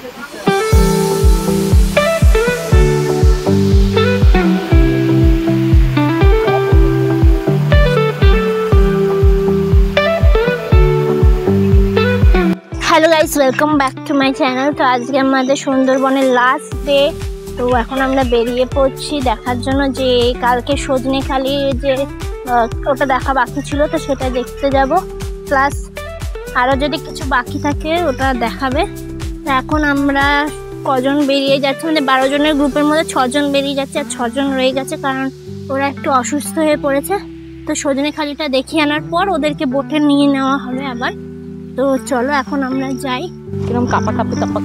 Hello guys, welcome back to my channel. তো আজকে আমাদের সুন্দরবনের লাস্ট ডে। তো এখন আমরা বেরিয়ে পড়ছি দেখার জন্য যে কালকে সজনেখালির যে ওটা দেখা বাকি ছিল, তো সেটা দেখতে যাব। প্লাস আরও যদি কিছু বাকি থাকে ওটা দেখাবে। তো এখন আমরা কজন বেরিয়ে যাচ্ছি, মানে 12 জনের গ্রুপের মধ্যে 6 জন বেরিয়ে যাচ্ছে আর 6 জন রয়ে গেছে, কারণ ওরা একটু অসুস্থ হয়ে পড়েছে। তো সজনেখালিটা দেখিয়ে আনার পর ওদেরকে বোটে নিয়ে নেওয়া হবে আবার। তো চলো এখন আমরা যাই। কিরকম কাপা কাপি কাপা।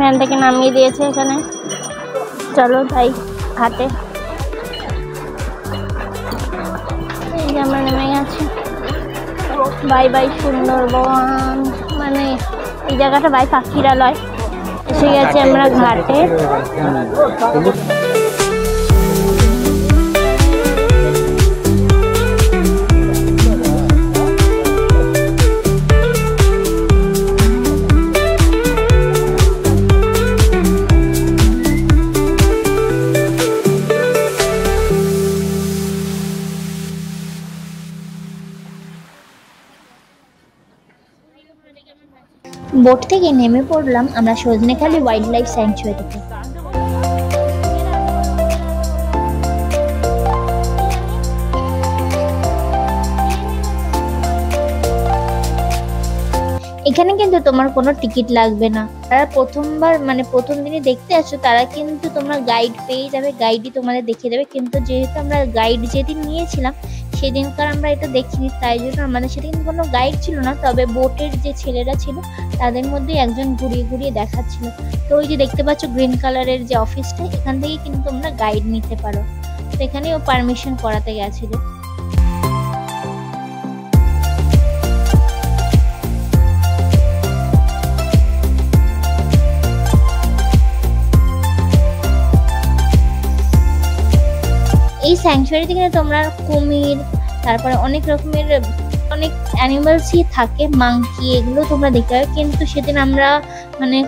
ভ্যান থেকে নামিয়ে দিয়েছে এখানে। চলো যাই ঘাটে। এই যে আমরা নেমে গেছি। বাই বাই সুন্দরবন, মানে এই জায়গাটা বাই পাখিরালয়। এসে গেছি আমরা ঘাটে। বোট থেকে নেমে পড়লাম আমরা সজনেখালি ওয়াইল্ড লাইফ স্যাংচুয়ারিতে। এখানে কিন্তু তোমার কোনো টিকিট লাগবে না। তারা প্রথমবার মানে প্রথম দিনে দেখতে আসছো তারা কিন্তু তোমরা গাইড পেয়ে যাবে, গাইডই তোমাদের দেখিয়ে দেবে। কিন্তু যেহেতু আমরা গাইড যেদিন নিয়েছিলাম সেদিনকার আমরা এটা দেখিনি, তাই জন্য আমাদের সেদিন কোনো গাইড ছিল না। তবে বোটের যে ছেলেরা ছিল তাদের মধ্যে একজন ঘুরিয়ে ঘুরিয়ে দেখাচ্ছিল। তো ওই যে দেখতে পাচ্ছ গ্রিন কালারের যে অফিসটা, এখান থেকে কিন্তু তোমরা গাইড নিতে পারো। তো এখানে ও পারমিশন করাতে গেছিল। এই স্যাংচুয়ারি থেকে তোমরা কুমির, তারপরে অনেক রকমের অনেক অ্যানিমালসই থাকে, মাংকি, এগুলো তোমরা দেখতে পাবে। কিন্তু সেদিন আমরা মানে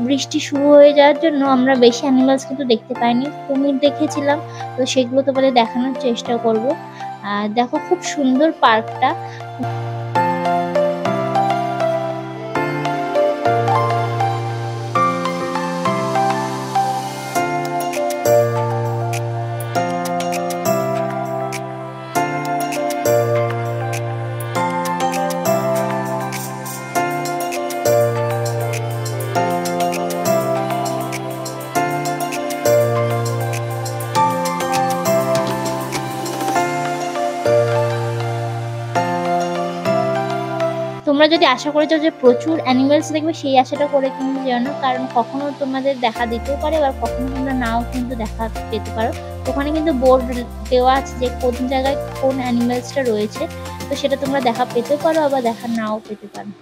বৃষ্টি শুরু হয়ে যাওয়ার জন্য আমরা বেশি অ্যানিমালস কিন্তু দেখতে পাইনি। কুমির দেখেছিলাম, তো সেগুলো তোমাদের দেখানোর চেষ্টা করব। আর দেখো খুব সুন্দর পার্কটা। তোমরা যদি আশা করে যাও যে প্রচুর অ্যানিমেলস দেখবে, সেই আশাটা করে কিন্তু যেও না, কারণ কখনো তোমাদের দেখা দিতেও পারে, আবার কখনো তোমরা নাও কিন্তু দেখা পেতে পারো। ওখানে কিন্তু বোর্ড দেওয়া আছে যে কোন জায়গায় কোন অ্যানিমেলসটা রয়েছে, তো সেটা তোমরা দেখা পেতেও পারো আবার দেখা নাও পেতে পারো।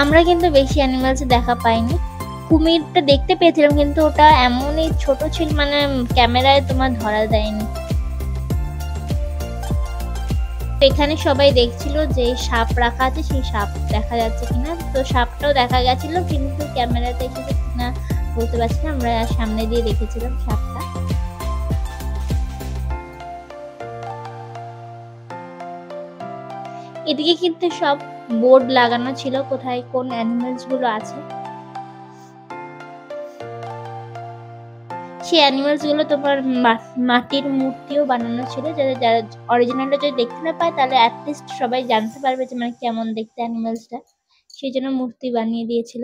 আমরা কিন্তু বেশি অ্যানিমালস দেখা পাইনি। কুমিরটা দেখতে পেয়েছিলাম, কিন্তু ওটা এমনই ছোট ছিল, মানে ক্যামেরায় তোমার ধরা দেয়নি। এখানে সবাই দেখছিল যে সাপ রাখা আছে, সেই সাপ দেখা যাচ্ছে কিনা। তো সাপটাও দেখা গেছিল, কিন্তু ক্যামেরাতে এসেছে কিনা বলতে পারছি না। আমরা সামনে দিয়ে দেখেছিলাম সাপটা। এদিকে কিন্তু সব বোর্ড লাগানো ছিল কোথায় কোন অ্যানিমালস গুলো আছে। সেই অ্যানিমালস গুলো তোমার মাটির মূর্তিও বানানো ছিল, যারা যারা অরিজিনালটা যদি দেখতে না পায় তাহলে অ্যাটলিস্ট সবাই জানতে পারবে যে মানে কেমন দেখতে অ্যানিমালসটা। সেই জন্য মূর্তি বানিয়ে দিয়েছিল।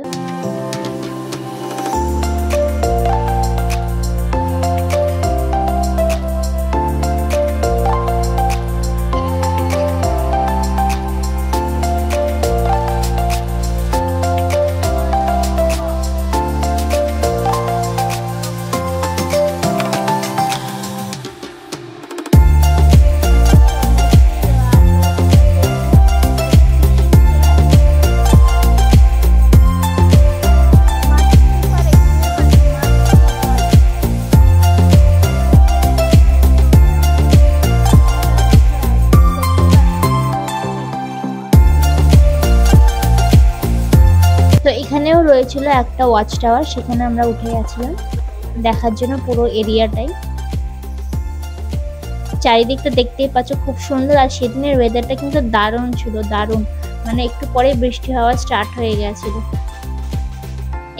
তো এখানেও রয়েছিল একটা ওয়াচ টাওয়ার, সেখানে আমরা উঠে গেছিলাম দেখার জন্য পুরো এরিয়াটাই। চারিদিকটা দেখতেই পাচ্ছ খুব সুন্দর। আর সেদিনের ওয়েদারটা কিন্তু দারুণ ছিল, দারুণ। মানে একটু পরে বৃষ্টি হওয়া স্টার্ট হয়ে গেছিল।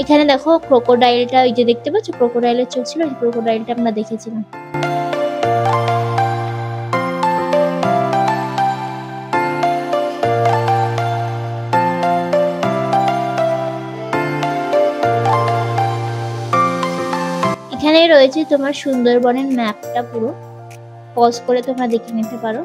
এখানে দেখো ক্রোকোডাইলটা, ওই যে দেখতে পাচ্ছ ক্রোকোডাইলের চোখ ছিল, ক্রোকোডাইলটা আমরা দেখেছিলাম। এখানে রয়েছে তোমার সুন্দরবনের ম্যাপটা, পুরো পজ করে তোমরা দেখে নিতে পারো।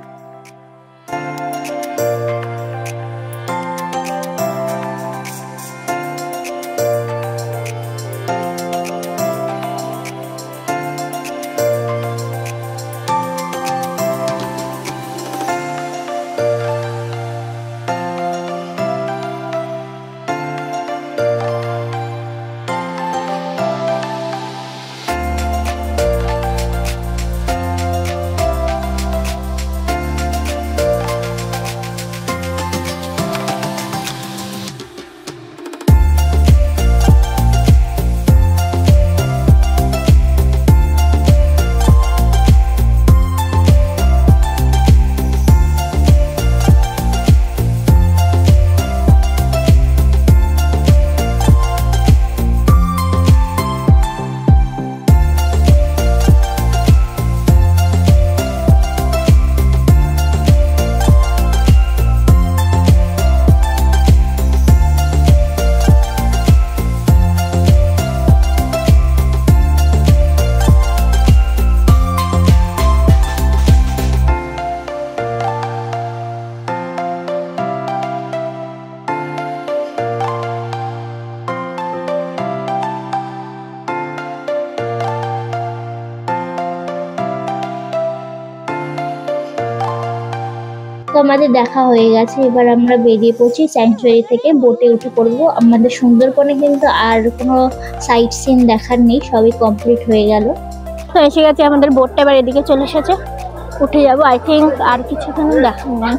তো আমাদের দেখা হয়ে গেছে, এবার আমরা বেরিয়ে পড়ছি স্যাংচুয়ারি থেকে। বোটে উঠে পড়বো। আমাদের সুন্দরবনে কিন্তু আর কোনো সাইট সিন দেখার নেই, সবই কমপ্লিট হয়ে গেল। তো এসে গেছে, আমাদের বোটটা এবার এদিকে চলে এসেছে, উঠে যাবো। আই থিঙ্ক আর কিছুক্ষণ দেখা নেই।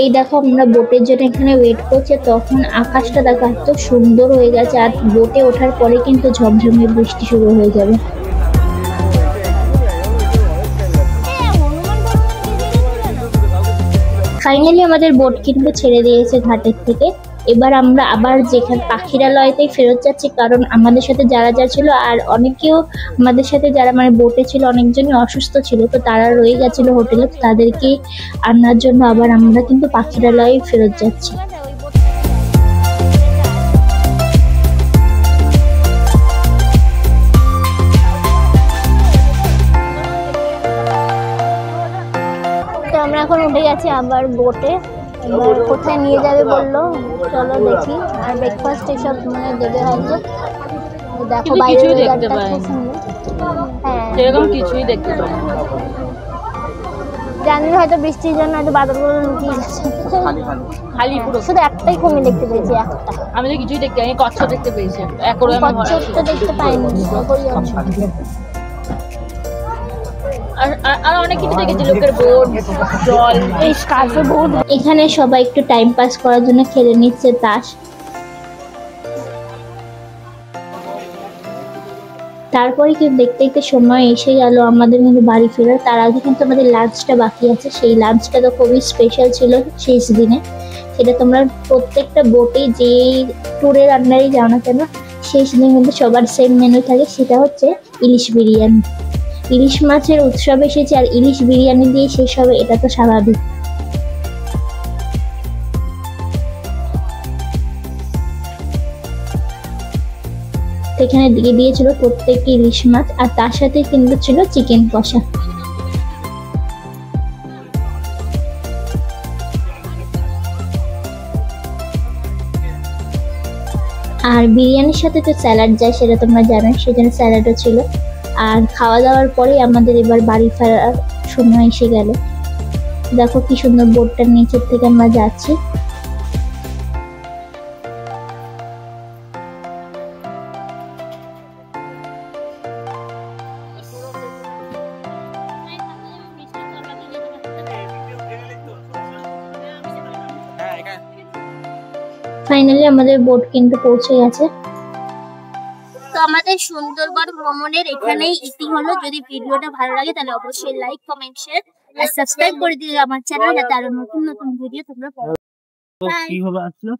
এই দেখো আমরা বোটের জন্য এখানে ওয়েট করছি, তখন আকাশটা দেখো এত সুন্দর হয়ে গেছে। আর বোটে ওঠার পরে কিন্তু ঝমঝমে বৃষ্টি শুরু হয়ে যাবে। ফাইনালি আমাদের বোট কিন্তু ছেড়ে দিয়েছে ঘাটের থেকে। এবার আমরা আবার যেখানে পাখিরালয়তেই ফেরত যাচ্ছি, কারণ আমাদের সাথে যারা যা ছিল আর অনেকেও আমাদের সাথে যারা মানে বোটে ছিল অনেকজনই অসুস্থ ছিল, তো তারা রয়ে গেছিল হোটেলে। তাদেরকে আনার জন্য আবার আমরা কিন্তু পাখিরালয়ে ফেরত যাচ্ছি। তো আমরা এখন উঠে গেছি আবার বোটে। এবার কোথায় নিয়ে যাবে বললো, চলো দেখি। আর ব্রেকফাস্ট এসব মানে দেবে হয়তো। দেখো বাইরে ওয়েদারটা খুব সুন্দর। হ্যাঁ, সেরকম কিছুই দেখতে পাই। জানি না, হয়তো বৃষ্টির জন্য হয়তো বাদলগুলো লুকিয়ে গেছে। খালি পুরো শুধু একটাই কুমির দেখতে পেয়েছি, একটা। আমি তো কিছুই দেখতে পাইনি, কচ্ছপ দেখতে পেয়েছি। কচ্ছপটা দেখতে পাইনি। আর অনেক কিছু দেখেছি, লোকের বোট, জল, এই স্কার্ফে বহুত। এখানে সবাই একটু টাইম পাস করার জন্য খেলে নিচ্ছে তাস। তারপরে কিন্তু দেখতে দেখতে সময় এসে গেল আমাদের কিন্তু বাড়ি ফেরার। তার আগে কিন্তু আমাদের লাঞ্চটা বাকি আছে। সেই লাঞ্চটা তো খুবই স্পেশাল ছিল শেষ দিনে। সেটা তোমরা প্রত্যেকটা বোটে যে ট্যুরের আন্ডারেই যাও না কেন, শেষ দিন কিন্তু সবার সেম মেনু থাকে, সেটা হচ্ছে ইলিশ বিরিয়ানি। ইলিশ মাছের উৎসব এসেছে আর ইলিশ বিরিয়ানি দিয়ে শেষ হবে, এটা তো স্বাভাবিক। এখানে দিয়ে দিয়েছিল প্রত্যেককে ইলিশ মাছ, আর তার সাথে কিন্তু ছিল চিকেন কষা। আর বিরিয়ানির সাথে তো স্যালাড যায়, সেটা তোমরা জানো, সেজন্য স্যালাডও ছিল। আর খাওয়া দাওয়ার পরেই আমাদের এবার বাড়ি ফেরার সময় এসে গেল। দেখো কি সুন্দর বোটটার নিচের থেকে আমরা যাচ্ছি। ফাইনালি আমাদের বোট কিন্তু পৌঁছে গেছে। তো আমাদের সুন্দরবন ভ্রমণের এখানেই ইতি হলো। যদি ভিডিওটা ভালো লাগে তাহলে অবশ্যই লাইক, কমেন্ট, শেয়ার আর সাবস্ক্রাইব করে দিও আমার চ্যানেল, যাতে আরো নতুন নতুন ভিডিও তোমরা পাও। কি হবে আসলো